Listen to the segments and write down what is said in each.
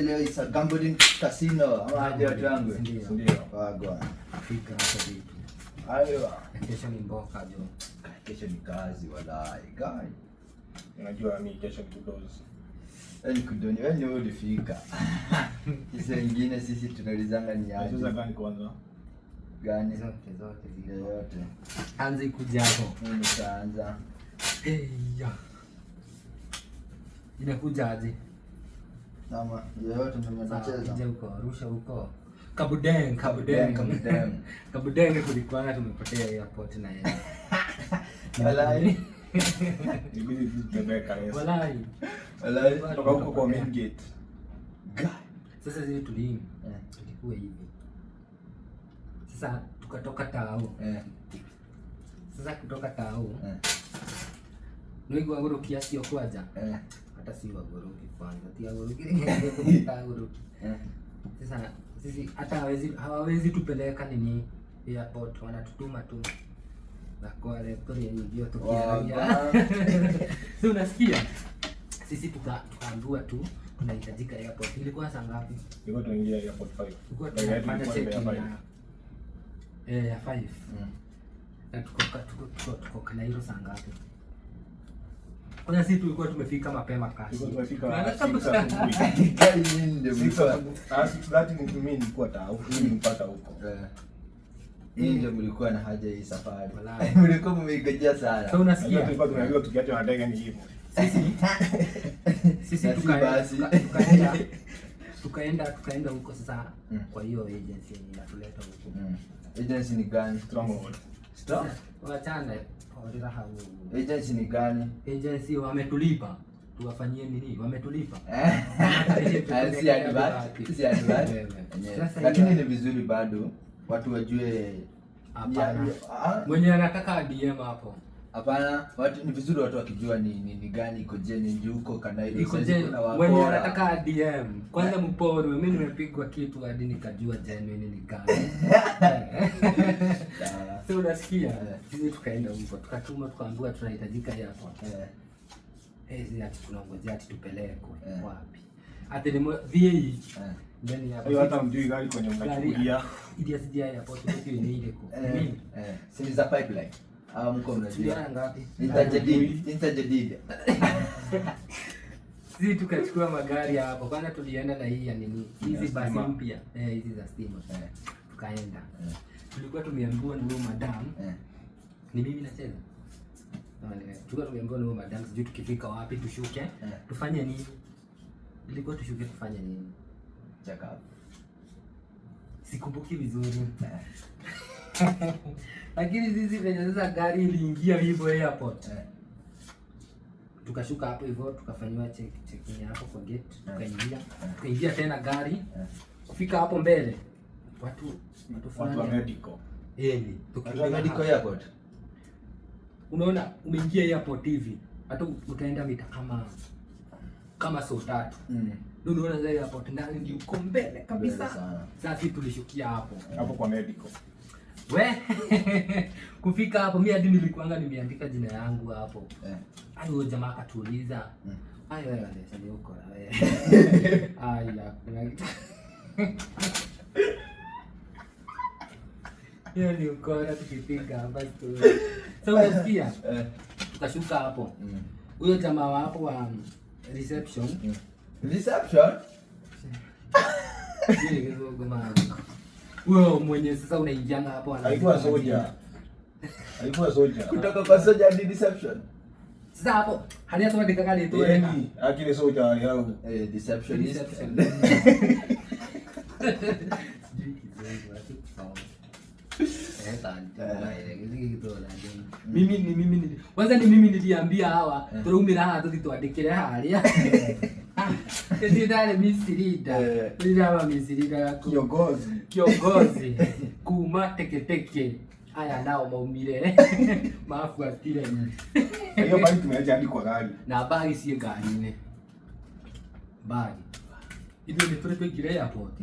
leo isa gambling casino ama aje watu wangu. Ndio. Wagwa. Fika hapo vitu. Ayo. Kesho ni mboka jo. Kesho ni kazi walai. Guy. Unajua mimi kesho ni kudozi. Yaani kudoni wewe ulifika. Sisi wengine sisi tunalizanga ni aje. Sasa gani kwanza? Gani Zote zile yote. anze kuja hapo. Mimi nitaanza. Ya. Inakuja aje? Kama yote tunacheza. Kuja huko, Arusha huko. Kabudeng. Kabudeng kulikuwa tumepotea airport na yeye. Walai. Ibidi tutembeka Yesu. Walai. Kutoka huko kwa main gate. Guy. Sasa zile tulikuwa hivi. Sasa tukatoka tao. Sasa kutoka tao. Ndio wagoro kiasi okwaja. Hata si wagoro kwanza. Tia wagoro kile Sasa sisi hata hawawezi tupeleka nini airport, wanatutuma tu na kwa rekodi ndio tukiangalia. Sio unasikia? Sisi tukaambiwa tu tunahitajika airport. Ilikuwa saa ngapi? Ilikuwa tunaingia airport 5. Ilikuwa tunapanda check ya 5. Na tuko Kanairo saa ngapi? Kwanza sisi tulikuwa tumefika mapema kasi. Tulikuwa tumefika 6 mimi nilikuwa tao, mimi mpaka huko. Ndio mlikuwa na haja hii safari. Mlikuwa mmegojea sana. Sasa unasikia? Tulikuwa tunaambiwa tukiacha na ndege ni hivyo. Sisi tukaenda huko sasa kwa hiyo agency inatuleta huko. Agency ni gani? Stronghold. Wachana raha. Agency ni gani? Agency wametulipa. Tuwafanyie nini? Wametulipa. Si advert. Lakini ni vizuri bado watu wajue. Hapana. Mwenye anataka DM hapo. Hapana, watu ni vizuri watu wakijua ni gani iko jeni ndio huko Kanairo. Iko jeni. Mwenye anataka DM. Kwanza mporo, mimi nimepigwa kitu hadi nikajua jeni ni gani. Sio unasikia? Sisi tukaenda huko, tukatuma tukaambiwa tunahitajika hapo. Sisi ati tunangojea ati tupelekwe wapi? Ati ni VA. Ndani hapo. Hiyo hata mjui gari kwenye mnachukulia. Idia sija hapo tu ni ile kwa. Mimi. Si za pipeline. Mko mnajua ngapi? Nitajadili. Sisi tukachukua magari hapo. Kwanza tulienda na hii ya nini? Hizi basi mpya. Hizi za stima. Tukaenda. Tulikuwa tumeambiwa ni madam. Ni mimi nacheza. Tulikuwa tumeambiwa ni madam, sijui tukifika wapi tushuke. Tufanye nini? Ilikuwa tushuke tufanye nini? Check up. Sikumbuki vizuri. Lakini sisi venye sasa gari iliingia hivyo airport. Tukashuka hapo hivyo tukafanywa check-in hapo kwa gate, tukaingia tena gari. Kufika hapo mbele watu wa medical. Tukiwa medical airport. Unaona umeingia airport hivi. Hata utaenda mita kama saa 3. Ndio unaona zile airport ndani ndio uko mbele kabisa. Sasa sisi tulishukia hapo kwa medical. Kufika hapo mimi hadi nilikuanga nimeandika jina yangu hapo. Ayo jamaa akatuuliza. Ayo wewe ndio uko na wewe. Aya kuna kitu. Hiyo ni ukora tukipiga hapa tu. Sasa unasikia? Tukashuka hapo. Huyo jamaa wa hapo wa reception. Ile kidogo maana. Wewe mwenye sasa unaingianga hapo Alikuwa soja. Kutoka kwa soja hadi reception. Sasa hapo hali soma dikakali tu yani akile soja yao deception. Mimi kwanza ni mimi niliambia hawa turumira hapo tuandikire haria. Ndio dale misirida. Ndio misirida kiongozi kuma teketeke. Haya nao maumire. Mafuatile. Hiyo bali tumeacha hadi kwa gari. Na bagi si gari ne. Bagi. Ndio ni tulipe kile airport.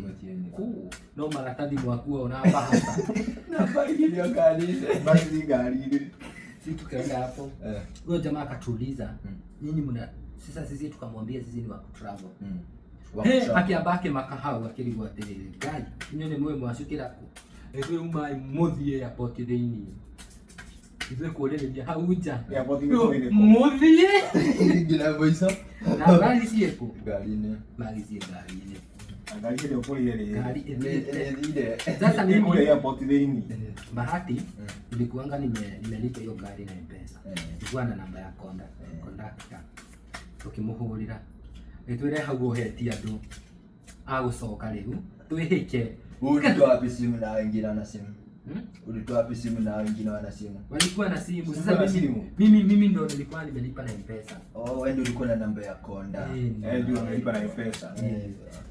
No maratathi mwakuo na bahasa. Na bagi ndio gari. Bagi gari. Sisi tukaenda hapo. Huyo jamaa akatuuliza, "Nyinyi mna sasa?" Sisi tukamwambia sisi ni wa travel. akiambake makahau akirigwa atiriri ngai inyo ni mwe mwacukira ku ethwe umai muthie airport thiini ithwe kuuriria hau nja muthie ngira boiso na ngari cieko ngari-inĩ Angalia ndio pole ile. Gari ile. Sasa mimi kule airport lini? Bahati nilikuanga nimelipa hiyo gari na M-Pesa. Nilikuwa na namba ya conductor. Tukimuhurira. Itwire hau ohetia andu agucoka riu twihike. Ulitoa wapi simu na wengine wana simu? Ulitoa wapi simu na wengine wana simu? Walikuwa na simu. Sasa mimi ndo nilikuwa nimelipa na M-Pesa. Oh, wewe ndio ulikuwa na namba ya konda. Ndio unalipa na M-Pesa.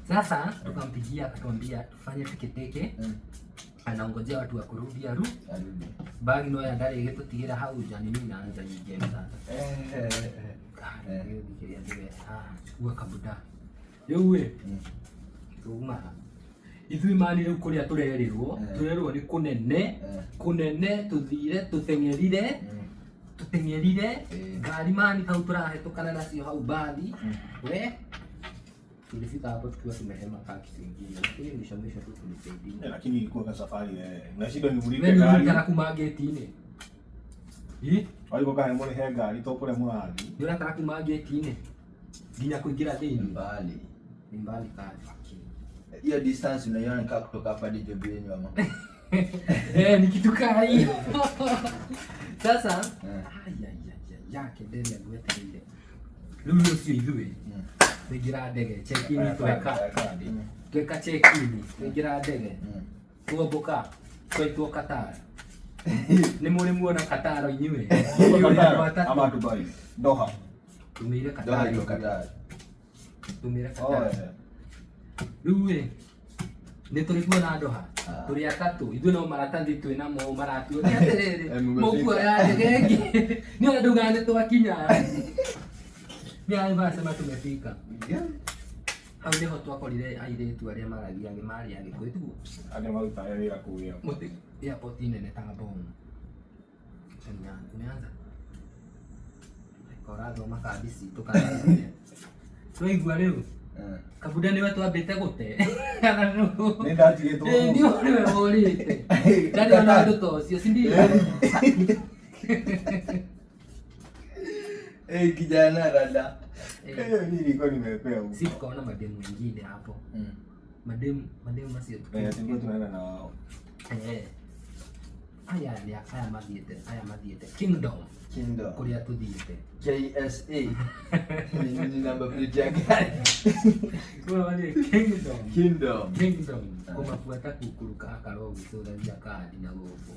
Sasa tukampigia akatuambia tufanye teketeke. Anaongojea watu wa kurudi arudi. Bagi no ya ndari igitutigira hau jani mimi naanza nyingine sasa. Hiyo dikiria ndio chukua kabuda. Yewe. Tuma. Ithui mani riu kuria turerirwo ni kunene tuthire tutengerire ngari mani kau turahetũkana nacio hau bathi we tulifika hapo tukiwa tumehema kaki kingine lakini mwisho tu tulisaidia lakini ilikuwa ka safari na shida ni mlipe gari gari ndio kuma gate-ini walikuwa kana mone he gari to kule murathi ndio nataka kuma gate-ini nginya kuingira thini mbali kali hiyo distance unaiona kama kutoka hapa hadi Jobieni mama. Ni kitu kali hiyo. Sasa yake ndani ya gweta ile. Lulu sio idue. Tugira ndege check-in tweka check-in tugira ndege. Tuoboka twaitwo Qatar. Ni muri muona Qatar inywe. Ama Dubai. Doha. Tumire Qatar. Tumire Qatar. Ruwe ni tulikuwa na Doha tuli atatu ithuĩ no maratathi twina mo maratio ni atiriri muguo ya ndege ni anduga ni twakinya ni aiba sema tumefika au ndio twakorire airetu aria maragia ngimari agikwitu aria maruta wĩra kũu muti airport nene ta bomu tumeanza korazo makabisi tukaanza tuigua leo kabuda ni watu wabete gute nenda tigeto ndio niwe wolite ndani wana ndo tosio si ndio kijana rada mimi nilikuwa nimepewa huko si tukaona mademu wengine hapo mademu masio tulikuwa tunaenda na wao haya madhiete kingdom kuria tuthiite KSA ni namba plate ya gari kwa wale kingdom kumafuata kukuruka akarogi soda ya kadi na gogo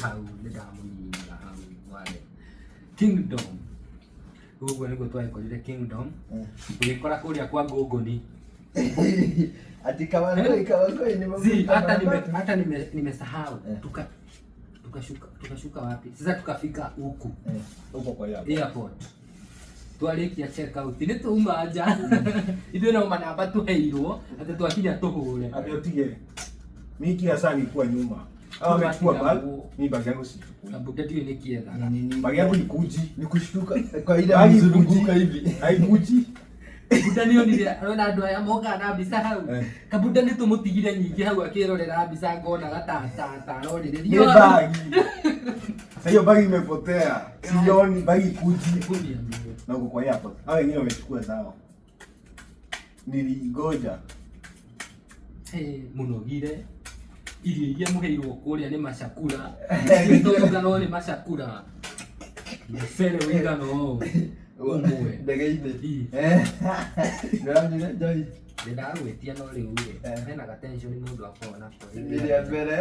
hau ni damu nyingi hau wale kingdom gogo ni gotwa ikorire kingdom kulikora kuria kwa gogoni ati kawangoi ni mambo hata nimesahau tukashuka wapi sasa tukafika huku huko kwa airport twarikia check out ni tumaja ithuĩ no manamba tuheirwo ati twakinya tuhure abiotike miki hasa nilikuwa nyuma amechukua bag mimi bag yangu sichukui abuda ndio nikienda bag yangu ni kuji ni kushtuka kwa ile mzunguka hivi haikuji kabuda nio ni ana andu aya moka na bisa hau kabuda ni tumutigire nyingi hau akirorera bisa ngona gatata roririo bag hiyo bag imepotea sioni bag kuji na huko kwa hapo hao wengine wamechukua zao niligoja munogire iria muheirwo kuria ni macakura ngano ni macakura sere wigano umwe ndege-inĩ nĩramenya njoi ndĩragwĩtia no rĩu rĩ hena gatension mũndũ akona ile mbere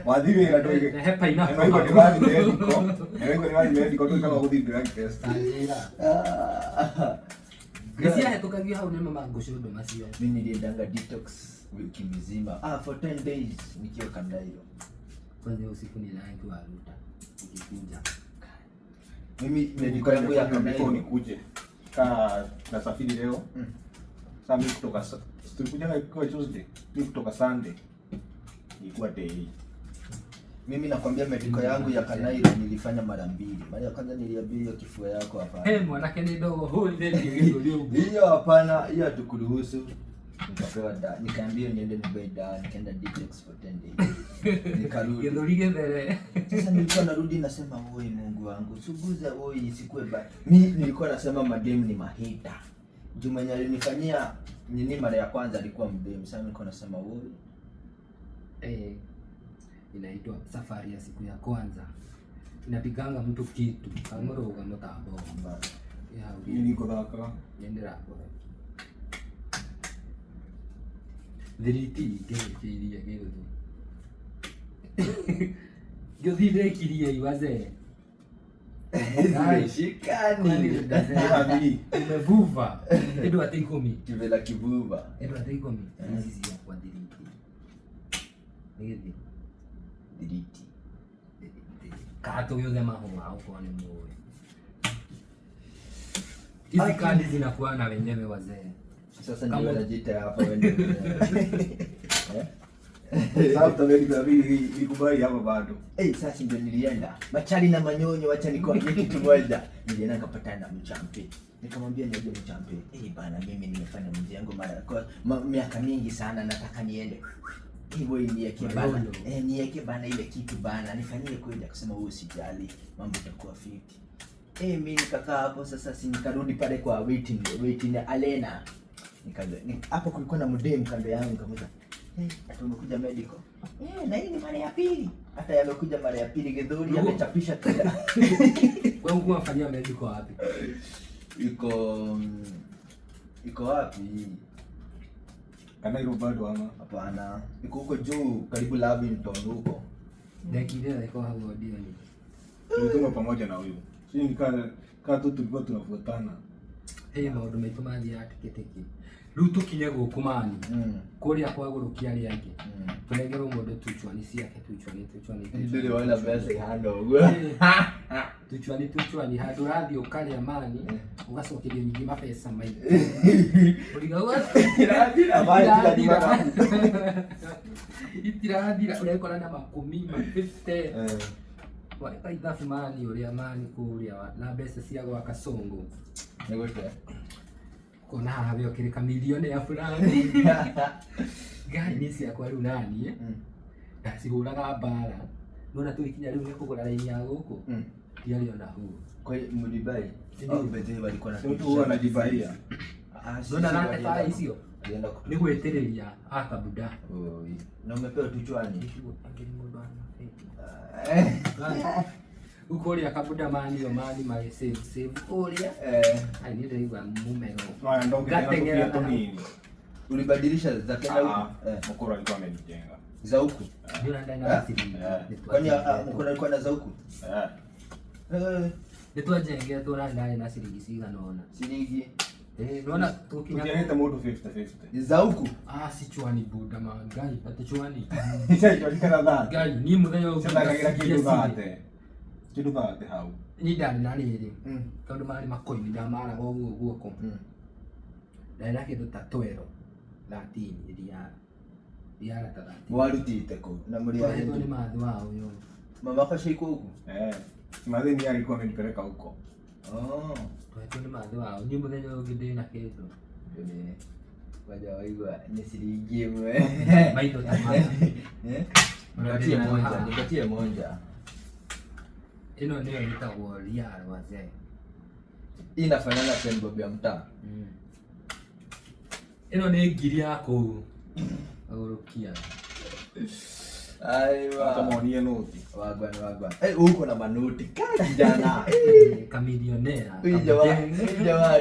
wathire ndo he pineapple ndio ni bali medical ndio kama gũthiĩ drug test Nisia tukagio hau nĩ mama ngũcũndũ macio mimi niliendanga detox wiki mzima for 10 days nikiwa Kandairo kwanza usiku ninaanza ruta nikikuja mimi medical yangu ya Kandairo nikuje na safari leo sasa mimi kutoka tulikuja kwa Tuesday mimi kutoka Sunday ilikuwa day Mimi nakwambia medical yangu ya Kanairo nilifanya mara 2. Mara ya kwanza niliambia hiyo kifua yako hapana. Mwanake ni dogo hoi ndio. Hiyo hapana, hiyo hatukuruhusu. Nikapewa dawa. Nikaambia niende nibuy dawa, nikaenda detox for 10 days. Nikarudi. Sasa nilikuwa narudi nasema, "Oi Mungu wangu, suguza oi isikue ba." Mimi nilikuwa nasema madem ni mahita. Jumanya alinifanyia nini mara ya kwanza alikuwa mdem. Sasa nilikuwa nasema, "Oi." Inaitwa safari ya siku ya kwanza. Inapiganga mtu kitu. Kamoro ukamotabo. Ya, niko dhaka. Yendera hapo. Dhiriti kiria kidogo. Gyothire kiria iwaze. Shikani. Umevuva. Edo atikomi. Kivela kivuva. Edo atikomi. Sisi ya kwa dhiriti. Nigezi. Dhiriti. Kato yote mahoma huko ni mwe. Hizi kadi zinakuwa na wenyewe wazee. Sasa ndio wanajiita hapa wende. Sasa tabeli ikubali hapa bado. Sasa ndio nilienda. Machali na manyonyo, wacha nikwambie kitu moja. Nilienda nikapatana na mchampe. Nikamwambia niaje mchampe. Bana mimi nimefanya mji yangu miaka mingi sana, nataka niende. Hivyo niweke bana. Niweke bana ile kitu bana. Nifanyie kwenda kusema wewe usijali. Mambo yatakuwa fiti. Mimi nikakaa hapo sasa, si nikarudi pale kwa waiting Alena. Hapo kulikuwa na mdem kando yangu, nikamwambia, tumekuja medical. Na hii ni mara ya pili. Hata yamekuja mara ya pili Githuri amechapisha kila. Wewe uko unafanyia medical wapi? Iko wapi? Kanairo bado ama? Hapana. Iko huko juu karibu Lavington huko. Dakika iko hapo ndio ni. Tulikuwa pamoja na huyo. Sisi nikaa tu tulikuwa tunafuatana. Maundu maitu mathia tikitiki. Riu tukinye guku mani. Kuria kwa gurukia ri angi. Turengerwo mundu tuchwani ciake tuchwani. Ndio wala pesa hando uguo. Tuchwani hadu rathi ukaria mani ugacokeria nyingi mapesa maitho. Urigawa itirathira urekora na makumi ma 50. Waka ithabu mani uria mani kuria na mbeca cia gwaka songo. Niguste. Kona hawe okirika milioni ya fulani. Gai ni cia kwa riu nani ndacihuraga mbara. Nona tuikinya riu nikugura raini ya guku. Tiari ona hu. Kwa mudibai. Ndio bete walikuwa na mtu anajibaia. Nona nate paa icio. Ni gwetereria akabuda. Na umepewa tuchwani. Ukoria kabuda mani yo mani mali save ukoria ai ni ndio mumero Haya ndio gatengera tu nini ulibadilisha za Kenya huko mkoro alikuwa amenijenga za huko ndio ndani na asili kwani mkoro alikuwa na za huko ndio ajenge tu ndani na asili siga naona siligi naona tukinyata modo 50-50 ni za huko si chwani buda magai ate chwani sasa tulikana dha gai ni mudhayo sasa kitu dhate hau ni ndani nani ri kaundu mari makoini ndamara goguo guoko ndaira kindu ta twero latini iria ta warutite ko na muri ya ni mathi wao yo mama kashiko huko madhe ni alikuwa amenipeleka huko ni mathi wao ni muthenya unginde na kindu waja waigwa ni siringi mwe maitho tamani nipatie moja ino ndio nitagwo riara wazee. Inafanana na bob ya mtaa. Ino ni ngiri yako. Agurukia. Aiwa. Kama ni noti. Wagwan. Uko na manoti kali jana. Kamilionea. Huyu jamaa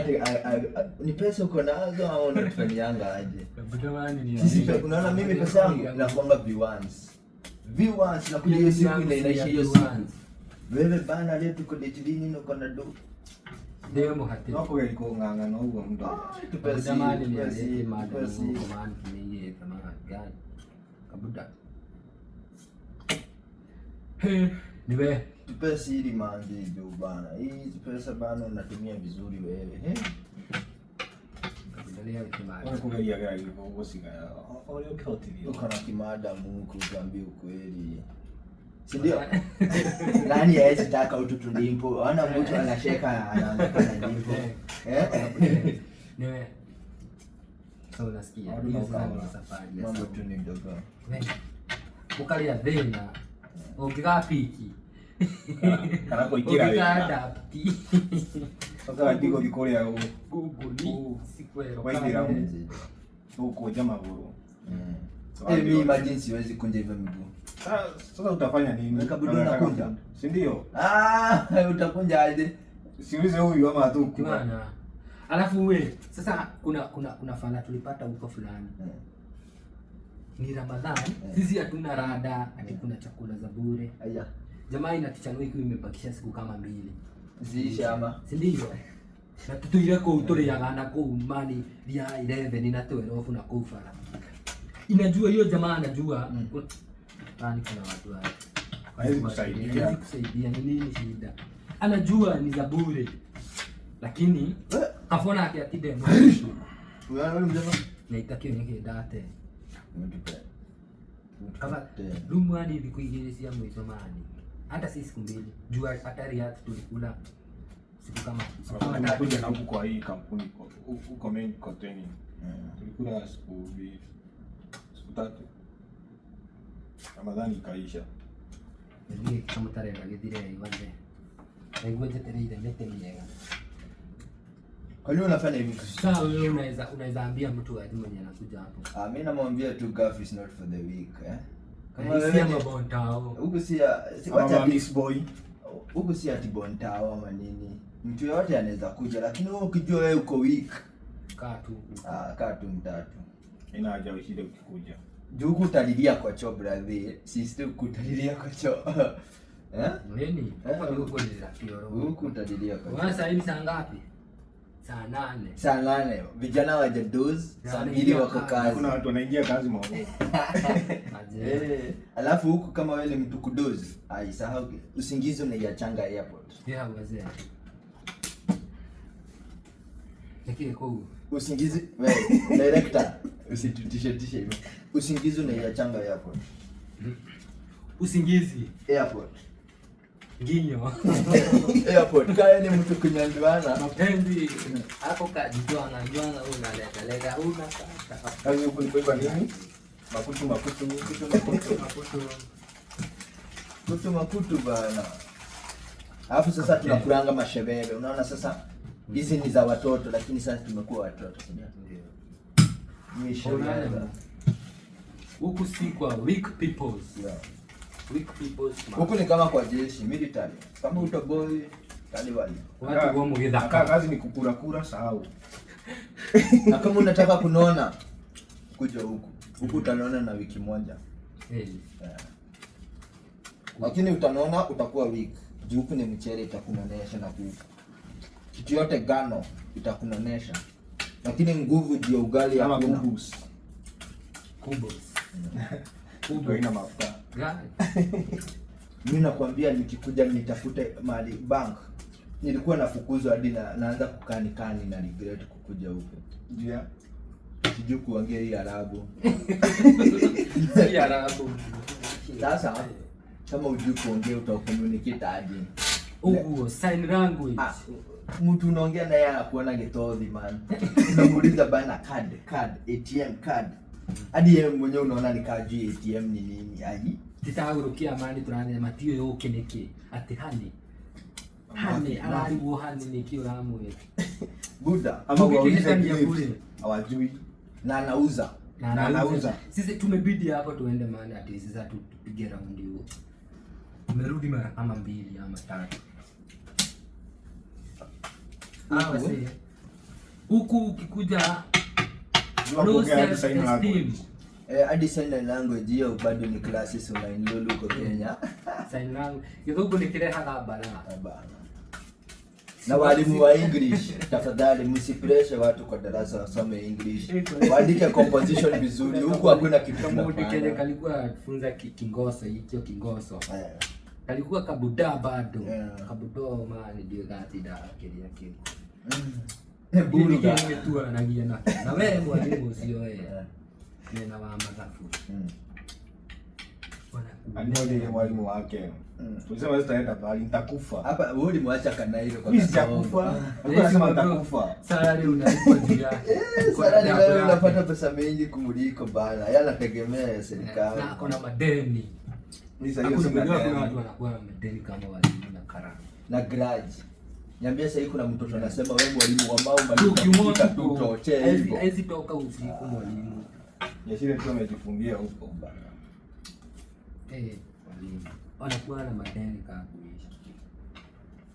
ni pesa uko nazo au unatufanyanga aje? Jamani ni. Sisi unaona mimi pesa yangu inakuanga V1 na kuja hiyo siku inaisha hiyo siku. Wewe bana leo tuko detini niko na do. Ndio muhati. Hapo ilikuwa nganga na huo mdo. Jamani ni pesa man ni tamani gani. Kabuda. Niwe pesa hili mangi ndio bana. Hii pesa bana unatumia vizuri wewe. Kabuda kimada. Unakugalia gari kwa siga. Ole ukoti. Uko na kimada Mungu kuambia ukweli. Si ndio? Nani hawezi taka ututu ndimpo? Ana mtu anasheka anaonekana ndimpo. Niwe. So unasikia. Hiyo sasa ni safari. Mambo tu ni ndogo. Ukalia thina. Ungiga piki. Kana kuikira wewe. Ukadapti. Sasa ndiko gikoria Google sikwero. Waithira huko jamaa huru. Mimi imagine siwezi kunja hivyo miguu. Sasa utafanya nini? Kabla unakunja. Si ndio? Utakunja aje? Siulize huyu ama tu Bwana. Alafu wewe sasa kuna fala tulipata huko fulani. Ni Ramadhani. Sisi hatuna rada, ati kuna chakula za bure. Aya. Jamaa inatichanua iko imebakisha siku kama 2. Ziisha ama. Si ndio? Na tutuire ko tuli yagana ko mani dia 11 na 12 na ko fara. Inajua hiyo jamaa anajua. Nani kuna watu hapa. hawezi kusaidia. Hawezi kusaidia, ni nini shida? Anajua ni za bure. Lakini afona yake atide mwisho. Wewe mjama Na itakio nyingi date. mtupe. Kama lumwani vikuigirisia mwisho mani. Hata si siku 2. Jua hatari hata tulikula siku kama Tunakuja na huku kwa hii kampuni huko main containing. Tulikula siku 2. Siku 3. Ramadhani ikaisha. Ndio kama tarehe ngagithire iwanze. Naigua jetereire mete miega. Kwa nini unafanya hivi? Sasa wewe unaweza ambia mtu aje mwenye anakuja hapo. Mimi namwambia tu golf is not for the weak, Kama wewe ni bontao. Huku si Wacha mix boy. Huku si ati bontao ama nini. Mtu yote anaweza kuja, lakini wewe ukijua wewe uko weak, kaa tu mtatu. Ina haja ushinde ukikuja. Juu kutalilia kwa choo brother, sisi kutalilia kwa choo. Nini? Hapo ndio kwa nini rafioro. Huku kutalilia kwa choo. Sasa hivi saa ngapi? Saa 8. Saa 8. Vijana waje doze, saa 2 wako kazi. Kuna watu wanaingia kazi mwanzo. Alafu huku kama wewe ni mtu kudozi, sahau usingizi unaiachanga airport. Yeah, wazee. Lakini kwa usingizi wewe director usitutishe hivyo. Usingizi unaiachanga airport. Usingizi airport. Nginyo. Airport kaya ni mtu kunyanduana. Mapenzi hapo kajitwanga unaleta Kazi huko ni kwa nini? Makutu bana. Alafu sasa tunakulanga mashebebe. Unaona sasa hizi ni za watoto lakini sasa tumekuwa watoto. Ndio. Huku si kwa weak peoples. Weak peoples. Huku ni kama kwa jeshi, military. Kama utoboi Taliban. Watu wamo githaka. Kazi ni kukura sahau. Na kama unataka kunona kuja huku. Huku utanona na wiki moja. Lakini utanona utakuwa weak. Juu huku ni mchele itakunonesha na kuku. Kitu yote gano itakunonesha. Lakini nguvu ndio ugali ya kubus. Kubwa ina mafuta. Mimi nakwambia nikikuja nitafute mali bank. Nilikuwa nafukuzwa hadi naanza kukani na regret kukuja huko. Ndio. Sijui kuongea hii Arabu. Hii Arabu. Sasa kama hujui kuongea utakommunicate aje? Sign language. Mtu unaongea naye anakuona getozi man. Unamuuliza bana card, ATM card. Hadi yeye mwenyewe unaona ni kaji ATM ni nini aje? Titagurukia mani turane matio yoke niki ati hani alariwo hani niki uramu Buda ama waulize kule hawajui na anauza. Sisi tumebidi hapo tuende maana ati sasa tupige round hiyo. Tumerudi mara kama 2 ama 3. Basi huku ukikuja hadi sign language hiyo bado ni classes unaenroll huko Kenya. Sign language kidogo ni kireha bana. Na walimu wa English tafadhali msipreshe watu kwa darasa wasome English. Waandike composition vizuri. Huku hakuna kitu kama Kenya kalikuwa funza Kingoso hicho Kingoso. Kalikuwa kabuda bado. Kabudo mani ndio gati da akili yake. Buru kile tu anagia na wewe mwalimu sio wewe. Nina wa mathafu. Anio ile mwalimu wake. Tulisema sitaenda bali nitakufa. Hapa wewe ulimwacha Kanairo kwa Mimi sijakufa. Unasema nitakufa. Sasa leo unalipa juu yake. Sasa ni wewe unapata pesa mingi kumuliko bana. Yeye anategemea serikali. Na kuna madeni. Mimi sasa hiyo sina Kuna deni. watu wanakuwa na madeni kama walimu na karama. Na grudge. Niambia sasa hivi kuna mtoto anasema wewe mwalimu ambao Ukimwona tu toche hivyo. Hizi toka usiku mwalimu. Yashile tu amejifungia huko bana. Walimu. Wanakuwa na madeni kama kuisha.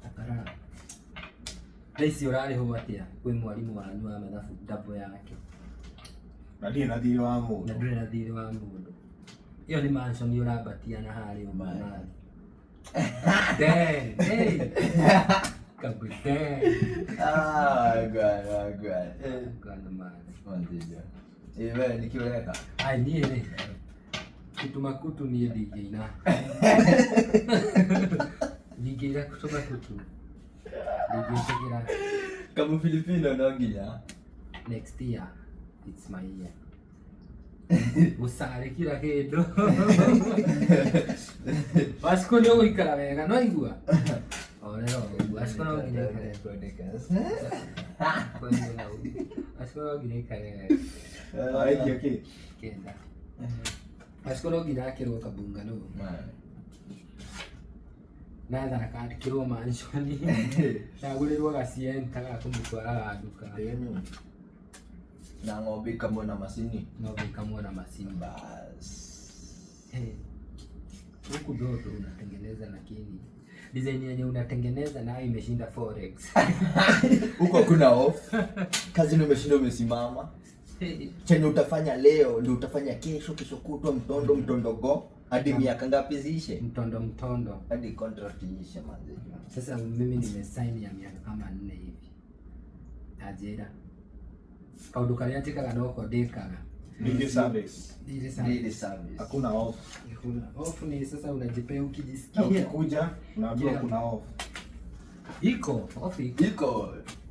Takara. Laisi orari ho atia kwe mwalimu wanyu wa mathabu double yake. Na ndiye nadhiri wa mundu. Na ndiye nadhiri wa mundu. Iyo ni mansion yorabatia na hali umana. Dang, hey. Kabute. Gwana mane. Mwanzija. Wewe nikiweka. Ai niye. Kitu makutu niye DJ na. DJ la kutoka kutu. DJ sekira. Kama Filipino nonginya. Next year it's my year. Usare kila kindu. Wasiko ndio guikara wega no igua. Orero wasiko no nginya kare kuandika. Wasiko no nginya kare. Ai yake. Kenda. Wasiko no nginya kirwo kabunga no. Na thaka kirwo manshoni. Na gurirwo gacienta ga kumutwara nduka. Na ng'ombe kamwe na masini. Ng'ombe kamwe na masini. Bas. Huku ndoto unatengeneza lakini design yenye unatengeneza nayo imeshinda forex. Huko kuna off. Kazi ndio umeshinda umesimama. Chenye utafanya leo ndio utafanya kesho, kesho kutwa, mtondo go hadi miaka ngapi ziishe? Mtondo hadi contract iishe manze. Sasa mimi nimesign ya miaka kama 4 hivi. Ajira. Kaudu kali atika kanoko dekaga. Daily service. Daily service. Hakuna off. Hakuna off, ni sasa unajipea ukijisikia. Ukikuja unaambiwa kuna off. Iko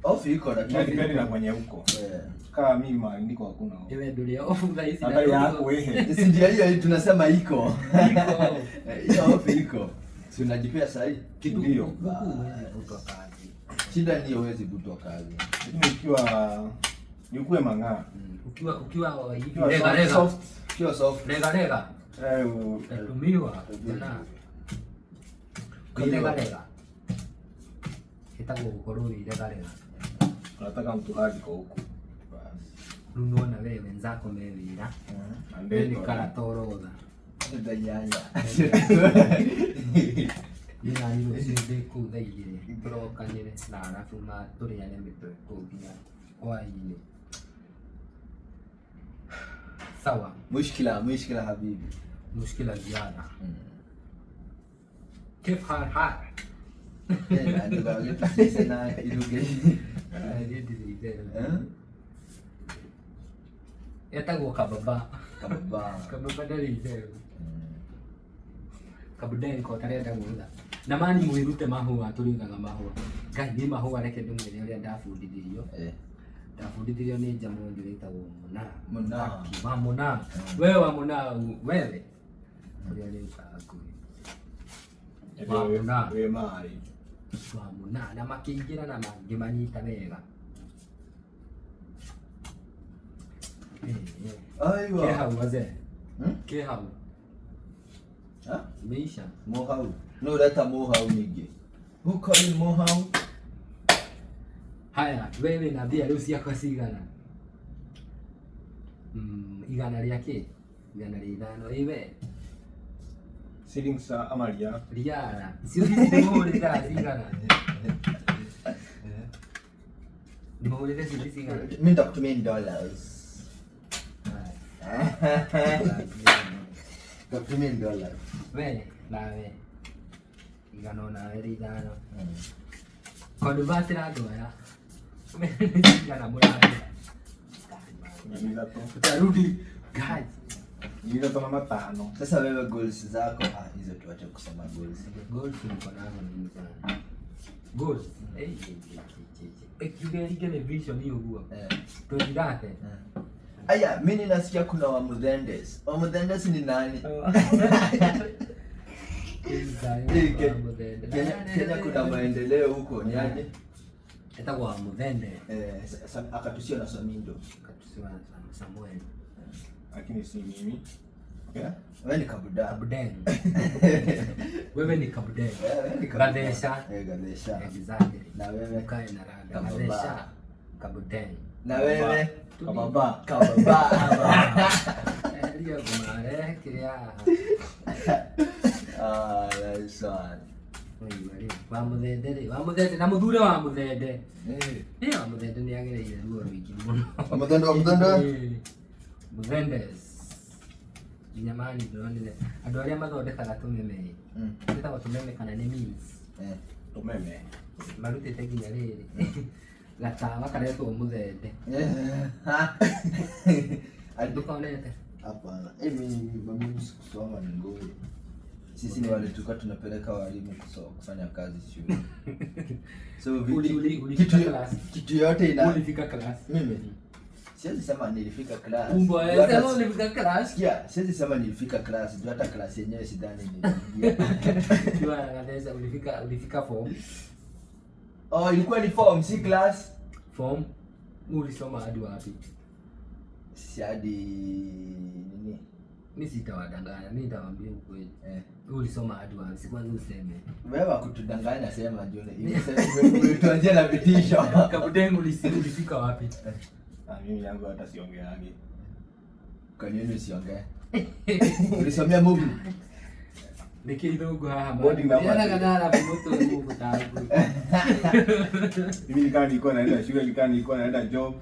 off iko lakini depende na mwenye huko. Kama mimi maandiko hakuna off. Ewe ndio off zaidi. Habari yako wewe. Si ndio hiyo tunasema iko. Hiyo off iko. Si unajipea sahi kitu ndio. Huwezi kutoa kazi. Shida ni huwezi kutoa kazi. Lakini ukiwa ni ukue mang'aa. Ukiwa hivi lega soft. Ukiwa soft. Lega. Tatumiwa tena. Lega. Itago koruri lega. Unataka mtu hadi kwa huko. Unaona wewe wenzako mewira. Ndio karatoroga. Ndio nyanya. Nina nilo sinde ku daigire. Broka nile na alafu ma turiane mito kugia. Waini. Sawa. Mushkila habibi. Mushkila ziada. كيف حال؟ Yatagwo kababa ndari itero kabudenko tarenda gutha na mani mwirute mahua turingaga mahua ngai ni mahua reke ndimwire uria ndafundithirio ndafundithirio ni jamu njiritawo muna wewe wa muna wewe uria ni ukaku we mai wa muna na makiingira na mangi manyita wega aiwa kehau wazee kehau meisha mohau no leta mohau nyingi huko ni mohau. Haya wewe na bia leo siako sigana igana riake igana ridano iwe shillings ama riara sio hizi muhuri za sigana ni muhuri za sigana mimi nitakutumia dollars. $15. We, nawe. Igano nawe ridano. Kodu bati na doya. Igana mulaya. Utarudi guys. Nila tona matano. Sasa wewe goals zako hizo tuache kusema goals. Goals ni kwa nini sana. Goals. Ikigere vision hiyo huwa. Tuendate. Aya, mimi nasikia kuna wa Mudhendes. Wa Mudhendes ni nani? Kenya kuna maendeleo huko ni aje? Eta kwa Muthende. Akatusiwa na Samindo. Akatusiwa na Samuel. Lakini si mimi. Okay. Wewe ni Kabuda. Kabuden. Wewe ni Kabuden. Gadesha. Gadesha. Exactly. Na wewe kae na rada. Gadesha. Kabuden. Na wewe Kababa. Ndio kumare kia. Nice one. Wa Muthende na muthure wa Muthende. Wa Muthende ni agereire ruo rwingi muno. Muthende. Nyamani ndonire andu aria mathondekaga tumeme. Ndetagwo tumeme kana nĩ memes. Tumeme. Marutĩte nginya rĩrĩ. Gatawa karetwo Muthende. Ndukaonete? Hapana. Mimi sikusoma ni ngori. Sisi ni wale tulikuwa tunapeleka walimu kufanya kazi shule. So kitu yote ulifika class. Mimi siwezi sema nilifika class. Sema ulifika class. Sikia, siwezi sema nilifika class. Ndio hata class yenyewe sidhani niliingia. Kiwa anaweza ulifika form. Ilikuwa ni form, si class. Form. Ulisoma hadi wapi? Si hadi nini? Mimi sitawadanganya, mimi nitawaambia ukweli. Ulisoma hadi wapi? Si kwanza useme. Wewe kutudanganya sema Jone. Ulituanzia na vitisho. Kabuden ulifika wapi? Mimi yangu hata siongeangi. Kwa nini usiongee? Ulisomea movie. Nikidogo haha. Bodi na yana kadara moto Mungu tabu. Mimi nilikuwa naenda shule, nilikuwa naenda job.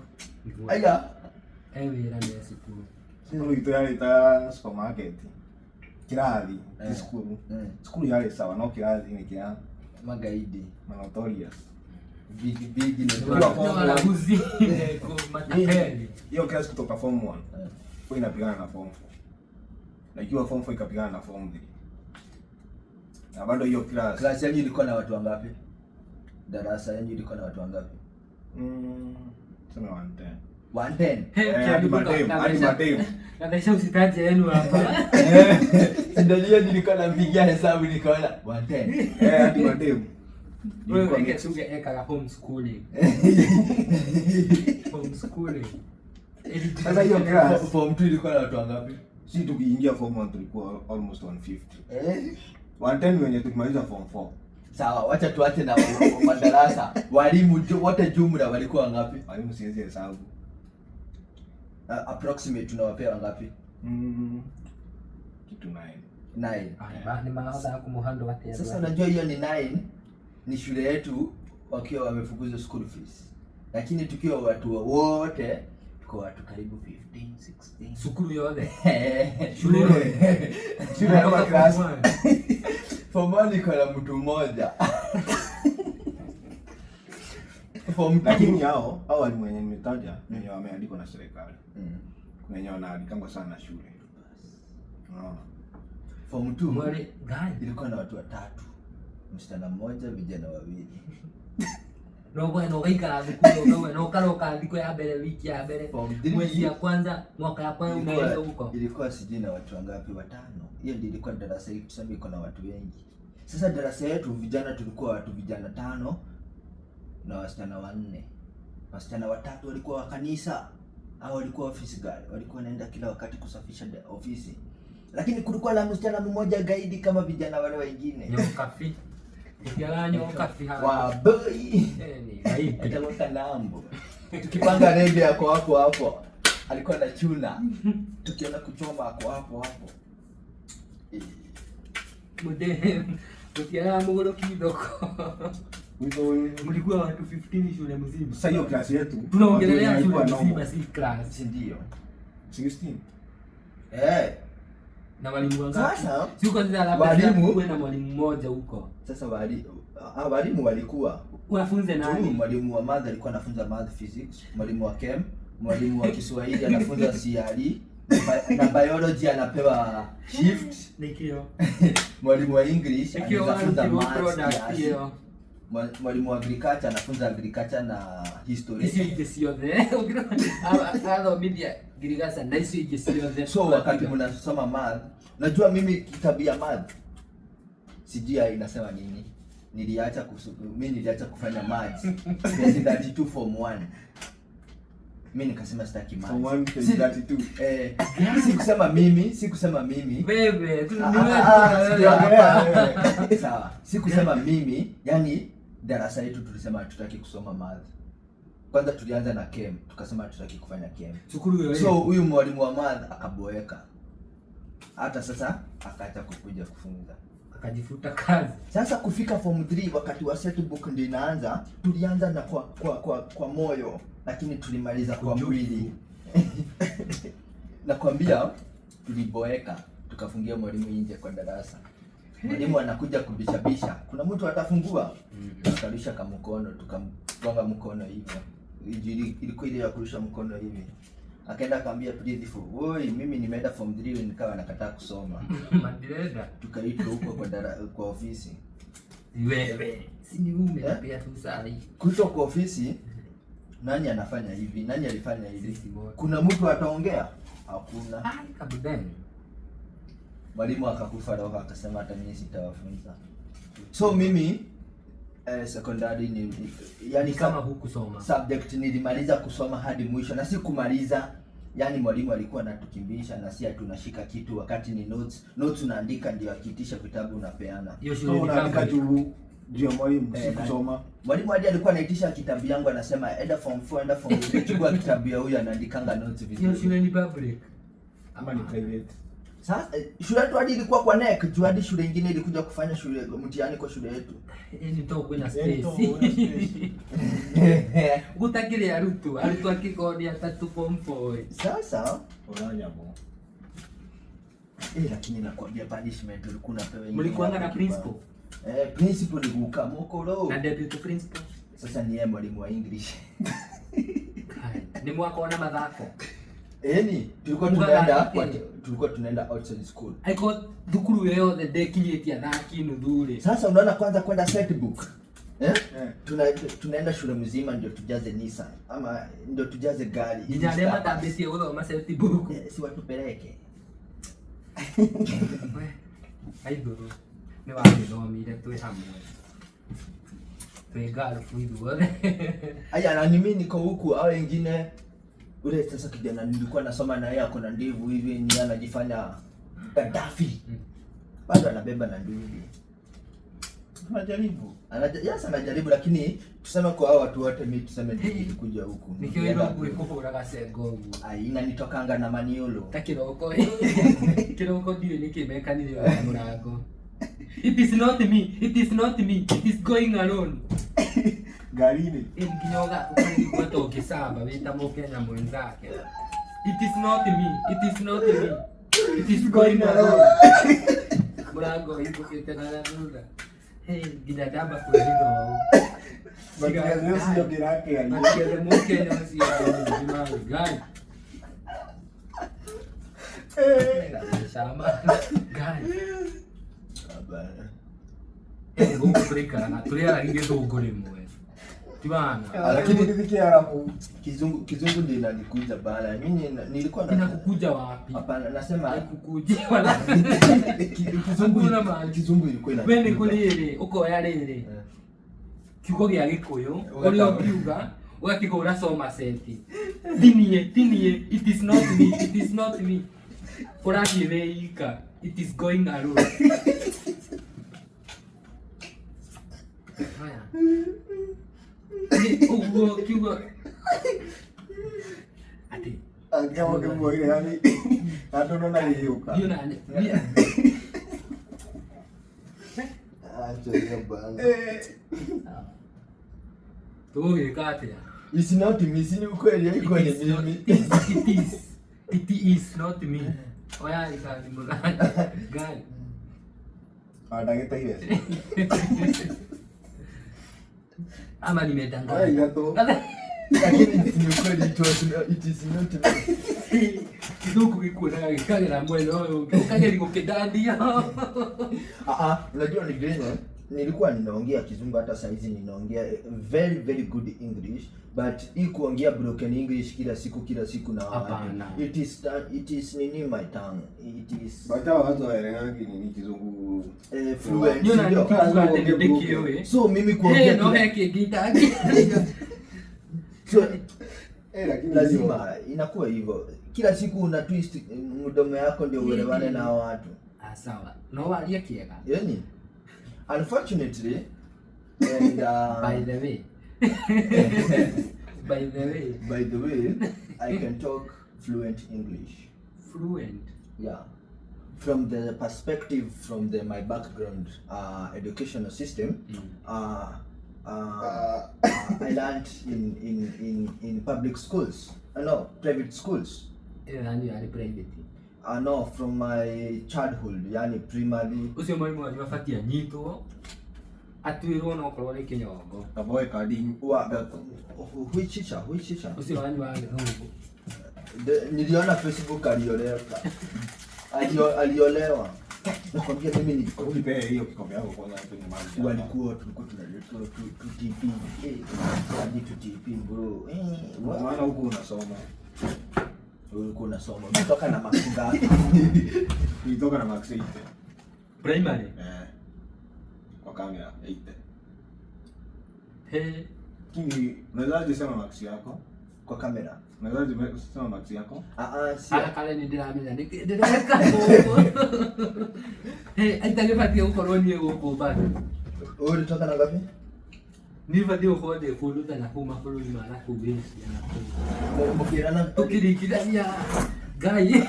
Aya. Ewe ila ni siku. Sio kitu yale ta supermarket. Kirathi, school. School yale sawa, no kirathi ni kia magaidi, notorious. Big na wanaguzi kwa matapeli. Hiyo class kutoka form 1. Kwa inapigana na form 4. Na ikiwa form 4 ikapigana na form 3. Na bado hiyo class yenu ilikuwa na watu wangapi? Darasa yenu ilikuwa na watu wangapi? Sema 110. Hadi madem. Na desha usitaje yenu hapa. Ndio nilikuwa nampigia hesabu nikaona 110. Hadi madem. Wewe ungesunge eka homeschooling. Homeschooling. Sasa hiyo class form 2 ilikuwa na watu wangapi? Sisi tukiingia form 1 tulikuwa almost 150. 110 wenye tukimaliza form 4. Sawa, wacha tuache na madarasa. Walimu wote jumla walikuwa wangapi? Walimu siwezi hesabu. Approximate tunawapea wangapi? Kitu 9. Ni maana kumuhando watu. Sasa unajua hiyo ni 9 ni shule yetu wakiwa wamefukuzwa school fees. Lakini tukiwa watu wote tuko watu karibu 15, 16. Shukuru yote. Shule ya class. Form 1 iko na mtu mmoja. Lakini hao walimu wenye nimetaja wenye wameandikwa na serikali. Kuna wenye wanaandikangwa sana na shule. Form 2 mwali gani? Ilikuwa na watu 3. Msichana mmoja, vijana 2. No ikara thukuru no karoka ndiko ya mbere wiki ya mbere mwezi ya kwanza mwaka ya kwanza unaenda huko. Ilikuwa sijui na watu wangapi, 5. Hiyo ndio ilikuwa darasa yetu, tuseme iko na watu wengi. Sasa darasa yetu vijana tulikuwa watu vijana 5 na wasichana 4. Wasichana 3 walikuwa wa kanisa au walikuwa office girl, walikuwa wanaenda kila wakati kusafisha ofisi. Lakini kulikuwa na msichana mmoja gaidi kama vijana wale wengine. Nyokafi. Ukialanyo kafi hapo. Wa boy. Ni gaidi. Atakuwa nambo. Tukipanga rege yako hapo. Alikuwa na chuna. Tukienda kuchoma hapo. Mode. Ukiala mgoro kidoko. Mlikuwa watu 15 shule mzima. Sasa hiyo class yetu tunaongelea shule mzima, si class ndio 16. Na walimu wangapi? Sasa si uko ndio walimu na mwalimu mmoja huko. Sasa walimu walikuwa wafunze nani? Mwalimu wa math alikuwa anafunza math physics, mwalimu wa chem, mwalimu wa Kiswahili anafunza CRE na biology anapewa shift. Nikio. Mwalimu wa English anafunza math. Mwalimu wa agriculture anafunza agriculture na history. Hizi sio the. Hapo media girigasa na hizi sio the. So wakati mnasoma math, najua mimi kitabu ya math sijui inasema nini. Niliacha kufanya maths 32 form 1. Mimi nikasema sitaki maths. Form 1 32. Sikusema mimi. Wewe Sawa. Sikusema mimi, yani darasa letu tulisema hatutaki kusoma maths. Kwanza tulianza na chem, tukasema hatutaki kufanya chem. So huyu mwalimu wa maths akaboeka. Hata sasa akaacha kukuja kufunza. Akajifuta kazi. Sasa kufika form 3 wakati wa set book ndio inaanza, tulianza na kwa moyo, lakini tulimaliza kwa mwili. Nakwambia tuliboeka, tukafungia mwalimu nje kwa darasa. Mwalimu anakuja kubishabisha. Kuna mtu atafungua? Tukarusha kama mkono, tukamgonga mkono hivyo. Ilikuwa ile ya kurusha mkono hivi. Akaenda akamwambia principal, "Oi, mimi nimeenda form 3 nikawa nakataa kusoma." Madireda. Tukaitwa huko kwa ofisi. Wewe, si ni pia tu sana hii. Kuitwa kwa ofisi, nani anafanya hivi? Nani alifanya hivi? Kuna mtu ataongea? Hakuna. Kabudeni. Mwalimu akakufa roho akasema hata mimi sitawafunza. So mimi secondary yani kama hukusoma. Subject nilimaliza kusoma hadi mwisho na si kumaliza. Yani mwalimu alikuwa anatukimbisha na si tunashika kitu wakati ni notes unaandika ndio akitisha vitabu unapeana. Hiyo shule unaandika tu ndio mwalimu si kusoma. Mwalimu hadi alikuwa anaitisha kitabu yangu anasema enda form 4 enda form 3 chukua kitabu ya huyu anaandikanga notes vizuri. Hiyo shule ni public ama ni private? Sasa shule yetu hadi ilikuwa kwa NEC, juu hadi shule nyingine ilikuja kufanya shule mtihani kwa shule yetu. Ni to kwenda space. Utakile arutu akikodi atatu form 4. Sasa unanyamo. Lakini nakwambia punishment ulikuwa unapewa nyingi. Mlikuwa na principal? Principal ni kukaa mokoro. Na deputy principal? Sasa ni yeye mwalimu wa English. Ni mwako na madhako. Tulikuwa tunaenda outside school. Aiko thukuru yao the dekilieti athaki nuthure. Sasa unaona kwanza kwenda set book. Tunaenda shule mzima ndio tujaze Nissan ama ndio tujaze gari. Ndio matabesi yao ma set book. Si watupeleke. Aidoro. Ni wale no mire tu hamwe. Pegalo fuidu. Aya na mimi niko huku au wengine ule sasa kijana nilikuwa nasoma na yeye akona ndevu hivi ni anajifanya Gaddafi. Bado anabeba na ndevu. Anajaribu. Anajaribu lakini tuseme kwa hao watu wote mimi tuseme nilikuja huku. Nikienda kulikofura kasengo. Inanitokanga na maniolo. Takiroko. Kiroko ndio nikimeka nilio murago. It is not me. It is going alone. Garini. Kinyoga kwa toke saba wita mokenya mwenzake. It is not me. It is going alone. Murago hizo kitana nura. Gidadaba kwa hizo. Bakia leo sio kirake ali. Bakia mokenya sio ndio gani. Shama. Gani. Abana. Huko Afrika na tulia ringe dogore mwe. Tibana. Lakini nifikia hapo kizungu ndio inanikuja bana. Mimi nilikuwa na inakukuja wapi? Hapana nasema haikukuja wala. Kizungu ilikuwa ina. Wewe kulile uko yale. Kiko gya gikuyu uri okiuga ugakigura soma senti. Tinie it is not me. Kurati veika it is going alone. Haya. Ugo kiugo. Ati kama kama ile yani hata na hiyoka. Yuna. Acha bana. Tuwe kati ya. It's not me, si ukweli haiko ni mimi. It is not me. Oya ikani mugani. Gani. Adageta hiyo. Ama nimedanganya. Ai gato. Lakini ni ukweli it is not me. Kidogo kikuna kagera mweno ukagera iko kidandia. Unajua ni gani? nilikuwa ninaongea Kizungu, hata saa hizi ninaongea very very good English, but hii kuongea broken English kila siku na it is nini my tongue, it is Bata watu waelewangi nini Kizungu fluent. So mimi kuongea no heki gitaki so lakini lazima inakuwa hivyo kila siku una twist mdomo yako ndio uelewane na watu. Sawa, no walia kiega yani unfortunately and by the way by the way I can talk fluent English. Fluent? Yeah, from the perspective from my background educational system. I learned in public schools. No, private schools. Yani private. No, from my childhood, yani primary. Ucio mwalimu wanyu afatia nyitwo atwirwo no korwo ni kinyongo kaboy kadi wa which teacher ucio wanyu wa Githungu niliona Facebook aliolewa. Nakwambia mimi nilikuwa hiyo kikombe yako kwa nini mali walikuwa tulikuwa tunaletwa tu TP hadi tu TP bro maana huko unasoma ulikuwa unasoma kutoka na max ngapi? Nilitoka na max 8 primary kwa kamera 8. He Kingi unaweza sema max yako kwa kamera? Unaweza sema max yako? Si kale ni ndiramenya ndireka aitagĩbatie gũkorwo niĩ gũkũ bado. Ulitoka na ngapi? Nibatiĩ gũkorwo ndĩ kũndũ ta na kũu mabũrũri ma nakũu Asia nakũu mũkĩrana ũkĩringithania Ngai.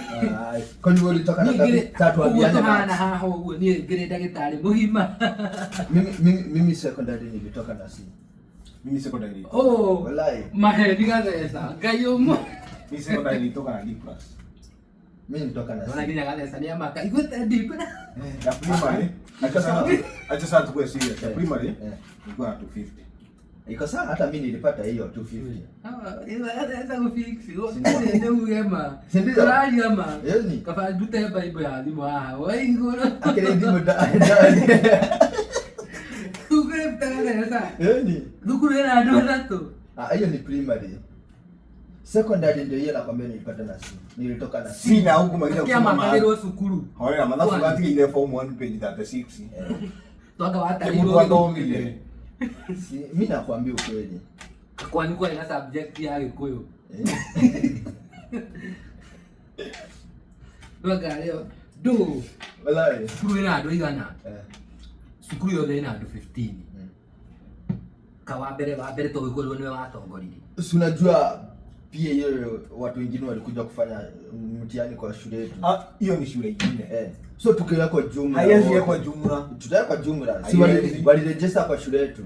Kwani ulitoka na ngapi? Tatu ambiane na haha ũguo niĩ ngĩrĩ ndagĩtarĩ mũgima. Mimi secondary nilitoka na C. Mimi secondary. Oh, wallahi. Maheni gathesa. Ngai ũmwe. Mimi secondary nilitoka na D+. Mimi nilitoka na C. Wana kinya gathesa ni amaka. Iguta deep na. Ya primary. Acha sana tukue serious. Ya primary. Nilikuwa na 250. Iko sawa, hata mimi nilipata hiyo 250. Ila kufix. Ndio ugema. Ndio. Kulali ama. Yaani Kafa duta Bible ya thimo haha. Wai ngoro. akile ndimo da. Yaani Thukuru ina andũ atatũ. Hiyo ni primary. Secondary ndio hiyo nakwambia nilipata na C. Nilitoka na C. Sina huko maliza kusoma mathero cukuru. Haya mathabu gati ile form 1 page 36. Twanga wata Mtu athomile. Mimi nakwambia ukweli. Kwani kwa ina subject ya Gĩkũyũ. Waga leo do. Wallahi. Cukuru ina andũ igana. Cukuru yothe ina andũ 15. Kawa mbere tũgĩkorwo niwe watongoririe. Si unajua pia hiyo watu wengine walikuja kufanya mtihani kwa shule yetu. Hiyo ni shule nyingine. So tukiwa kwa jumla. Haiwezi kwa jumla. Tutaweka kwa jumla. Si waliregister kwa shule yetu.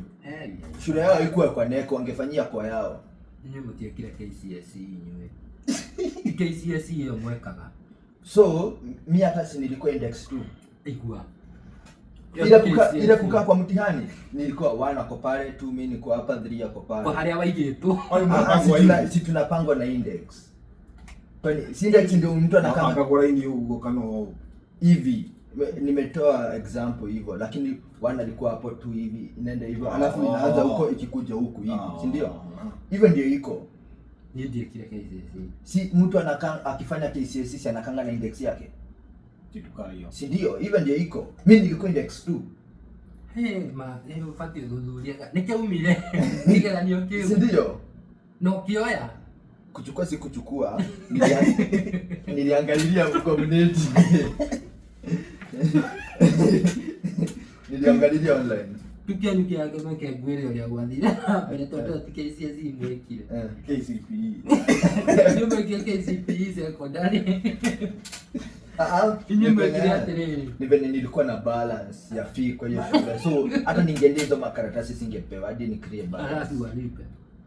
Shule yao haikuwa kwa neko, wangefanyia kwa yao. Ninyi mtiekira KCSE nywe. KCSE hiyo mwekaga. So mimi hata si nilikuwa index 2. Igua. Ile kukaa kwa mtihani nilikuwa 1 ako pale, 2 mimi niko hapa, 3 ako pale. Kwa hali ya waigetu. Si tunapangwa na index. Kwani si index ndio mtu anakanga kwa line huko kano hivi. Nimetoa example hivyo, lakini 1 alikuwa hapo tu hivi, inaenda hivyo, alafu inaanza huko ikikuja huku hivi, si ndio? Hivyo ndio iko. Ndiye kile KCSE. Si mtu anakanga akifanya KCSE si anakanga na index yake. Kitu kama hiyo. Si ndio? Hivyo ndio iko. Mimi nilikuwa index 2. Leo fati dhuzuria. Nikaumile. Nikala niokeo. Si ndio? No kioya. Kuchukua si kuchukua. Niliangalia community. Niliangalia online. Tukia kama kegwele ya gwathira. Bale toto KCSE mwekire. KCPE. Ndio mwekire KCPE secondary. Ni venye nilikuwa na balance ya fee kwa hiyo shule. So hata ningeenda hizo makaratasi singepewa hadi ni create balance.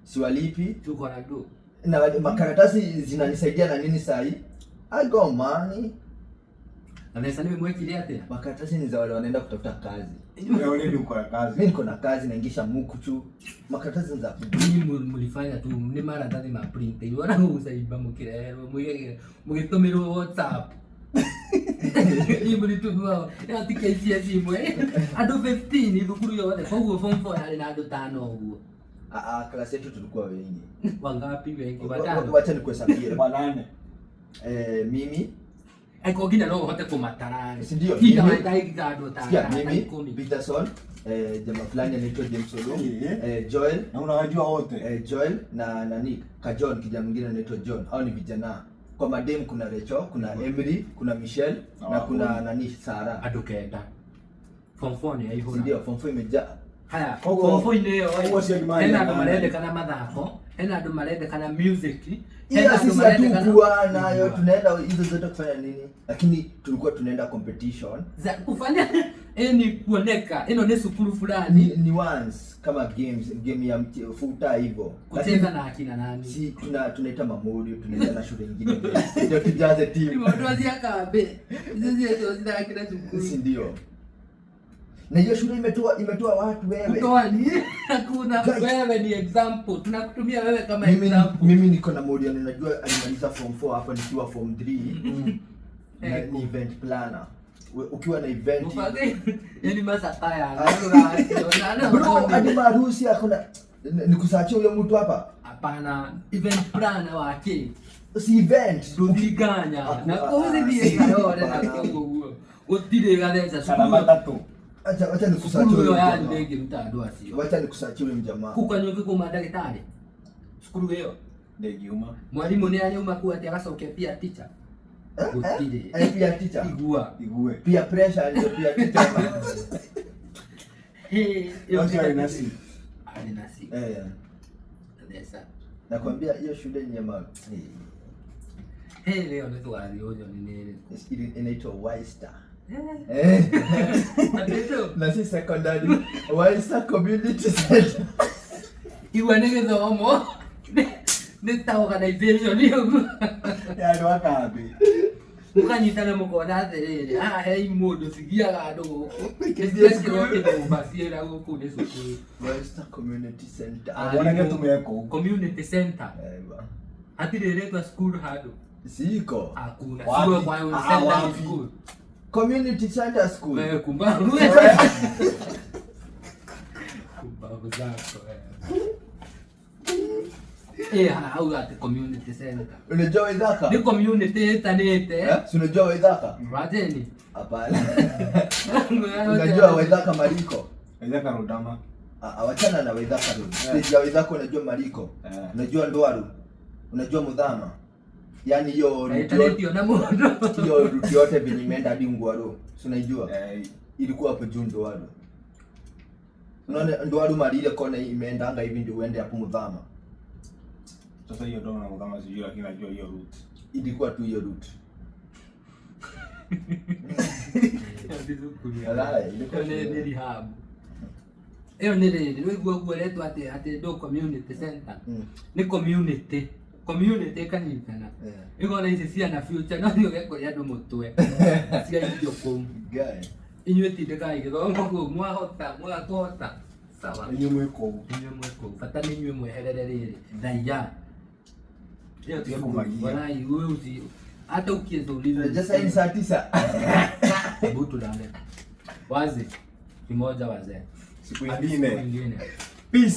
Siwalipi. Tuko na do. Na makaratasi zinanisaidia na nini saa hii? I got money. Anaweza niwe mwekile ate. Makaratasi ni za wale wanaenda kutafuta kazi. Wewe ndio uko na kazi. Mimi niko na kazi naingisha mukuchu. Makaratasi za mimi mlifanya tu ni mara tatu ma print. Yona usaiba mukirero mugitumiro WhatsApp. Ibu litumwa ya tikaicia simwe ando 15 thukuru yothe koguo form 4 yari na ando 5 uguo. Class yetu tulikuwa wengi. Wangapi wengi? Watano. Wacha nikuhesabie. Wanane. Mimi Aiko gina no hote kumatarani. Si ndio? Kila mtaiki kado sikia, mimi Peterson, jamaa fulani anaitwa James Olu, Joel, Na unawajua wote. Joel na nani? Kajon, kijana mwingine anaitwa John. Hao ni vijana. Kwa madem kuna Rachel, kuna Emily, kuna Michelle na kuna nani Sara. Adukenda. Form 4 ni hivyo. Ndio, form 4 imejaa. Haya, form 4 ndio. Hena ndo marende kana mathako, hena ndo marende kana music. Ila sisi hatukuwa nayo, tunaenda hizo zote kufanya nini? Lakini tulikuwa tunaenda competition. Za kufanya ni kuoneka, ino ni sukuru fulani. Ni once kama game ya futa hivyo. Kucheza na akina nani? Si tunaita mamuri, tunaenda na shule nyingine. Ndio tujaze team. Watu wazia kabe. Hizo ndio zina akina sukuru. Si ndio? Na hiyo shule imetoa watu wewe. Kutoa ni hakuna wewe ni example. Tunakutumia wewe kama example. Mimi niko na mmoja ninajua alimaliza form 4 hapa nikiwa form 3. Na ni event planner. Ukiwa na event yani masataya. Bro, hadi maruhusi hakuna nikusachia huyo mtu hapa. Hapana, event planner wake. Si event. Tudiganya. Na kozi die karore na kongo. Utire gale Salama tatu. Acha nikusachie huyo yani ndege mtando asio. Wacha nikusachie huyo mjamaa. Kukanyoke kwa madaktari. Shukuru hiyo. Ndege uma. Mwalimu ni aliuma kuwa atakasoke pia teacher. Utire. Pia teacher. Igue. Pia pressure ndio pia teacher. Yote alinasi. Alinasi. Ndesa. Nakwambia hiyo shule ni nyama. Leo ndio waliojo nini? Inaitwa Wistar. Ateto. Na si secondary. Wistar Community Center. Iwanege zomo. Nita organization hiyo. Ya wakapi. Mukanyitana mukona atherere. Hei mundu sigia gado. Kesi yote basiera guku ne sukuru. Wistar Community Center. Wanage tumeko. Community center. Atireretwa school hado. Siko. Hakuna. Sio kwa hiyo center school. Community Center School. Wewe kumbavu. Kumbavu zako au ati community center. Unajua Waithaka? Ni community tanete. Si unajua Waithaka? Rajeni. Hapana. Unajua Waithaka Mariko? Waithaka Rodama. Wachana na Waithaka Road. Stage ya Waithaka unajua Mariko? Unajua Ndwaru? Unajua Mudhama? Yaani hiyo route yote vile imeenda hadi Ngwaro. Si unajua? Ilikuwa hapo juu Ndwaru. Unaona Ndwaru mali ile kona imeenda anga hivi ndio uende hapo Mudhama. Sasa hiyo ndio na Mudhama sijui lakini najua hiyo route. Ilikuwa tu hiyo route. Ilikuwa ni rehab. Hiyo ni wewe ati do community center. Ni community kanyitana. Iko na hisia na future no yo geko ya do mutwe. Sia hiyo kom. Guy. Inywe tindeka igithoma ko mwahota. Sawa. Inywe mweko. Fata ni inywe mweherere riri. Thaiya. Hiyo tu kumagia. Bwana iwe uzi. Hata ukiendelea. Just in saa 9. Butu dale. Wazi. Kimoja wazee. Siku nyingine. Siku nyingine. Peace.